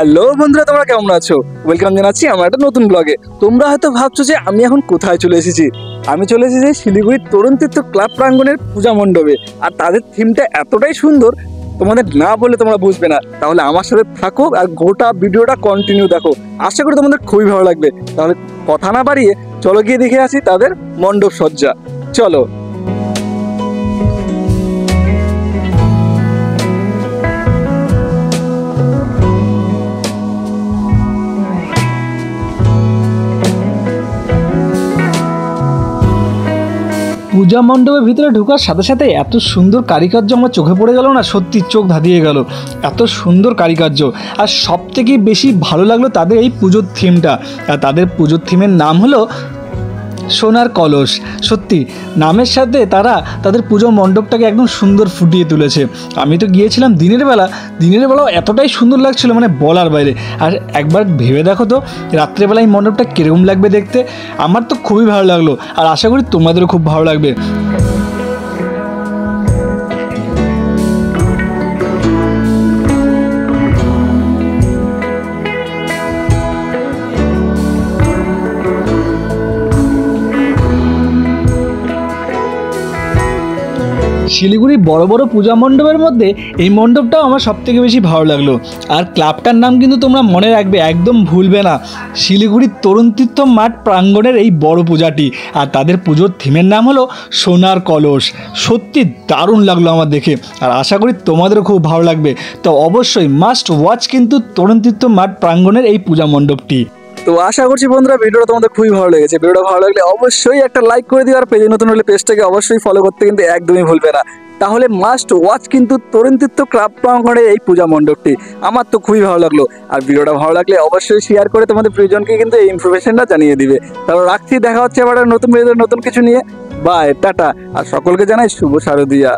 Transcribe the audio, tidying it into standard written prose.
Hello বন্ধুরা, তোমরা কেমন আছো? ওয়েলকাম জানাচ্ছি আমার একটা নতুন ব্লগে। তোমরা হয়তো ভাবছো যে আমি এখন কোথায় চলে এসেছি। আমি চলে এসেছি শিলিগুড়ির তরুণ তীর্থ ক্লাব প্রাঙ্গণের পূজা মণ্ডপে। আর তাদের থিমটা এতটাই সুন্দর, তোমাদের না বলে তোমরা বুঝবে না। তাহলে আমার সাথে থাকো আর গোটা ভিডিওটা কন্টিনিউ দেখো। আশা করি তোমাদের খুবই ভালো লাগবে। তাহলে কথা না বাড়িয়ে চলো গিয়ে দেখে আসি তাদের মণ্ডপ সজ্জা। চলো। পূজা মণ্ডপের ভিতরে ঢোকার সাথে সাথে এত সুন্দর কারুকার্য আমার চোখে পড়ে গেল না, সত্যি চোখ ধাঁধিয়ে গেল। এত সুন্দর কারুকার্য। আর সব থেকে বেশি ভালো লাগলো তাদের এই পুজোর থিমটা। আর তাদের পুজোর থিমের নাম হলো সোনার কলস। সত্যি নামের সাথে তারা তাদের পুজো মণ্ডপটাকে একদম সুন্দর ফুটিয়ে তুলেছে। আমি তো গিয়েছিলাম দিনের বেলাও এতটাই সুন্দর লাগছিল, মানে বলার বাইরে। আর একবার ভেবে দেখো তো রাত্রেবেলা এই মণ্ডপটা কীরকম লাগবে দেখতে। আমার তো খুবই ভালো লাগলো, আর আশা করি তোমাদেরও খুব ভালো লাগবে। শিলিগুড়ি বড় বড় পূজা মণ্ডপের মধ্যে এই মণ্ডপটাও আমার সবথেকে বেশি ভালো লাগলো। আর ক্লাবটার নাম কিন্তু তোমরা মনে রাখবে, একদম ভুলবে না, শিলিগুড়ির তরুণ তীর্থ মাঠ প্রাঙ্গণের এই বড় পূজাটি। আর তাদের পুজোর থিমের নাম হলো সোনার কলস। সত্যি দারুণ লাগলো আমার দেখে, আর আশা করি তোমাদেরও খুব ভালো লাগবে। তো অবশ্যই মাস্ট ওয়াচ কিন্তু তরুণ তীর্থ মাঠ প্রাঙ্গণের এই পূজা মণ্ডপটি। তো আশা করছি বন্ধুরা ভিডিওটা তোমাদের খুবই ভালো লেগেছে। ভিডিওটা ভালো লাগলে অবশ্যই একটা লাইক করে দিও, আর পেজে নতুন হলে পেজটাকে অবশ্যই ফলো করতে কিন্তু একদমই ভুলবে না। তাহলে মাস্ট ওয়াচ কিন্তু তরুণ তীর্থ ক্লাব প্রাঙ্গণের এই পূজা মণ্ডপটি। আমার তো খুবই ভালো লাগলো। আর ভিডিওটা ভালো লাগলে অবশ্যই শেয়ার করে তোমাদের প্রিয়জনকে কিন্তু এই ইনফরমেশনটা জানিয়ে দিবে। তাহলে রাখছি, দেখা হচ্ছে আবার নতুন ভিডিওতে নতুন কিছু নিয়ে। By, tata. আর সকলকে জানাই শুভ শারদিয়া।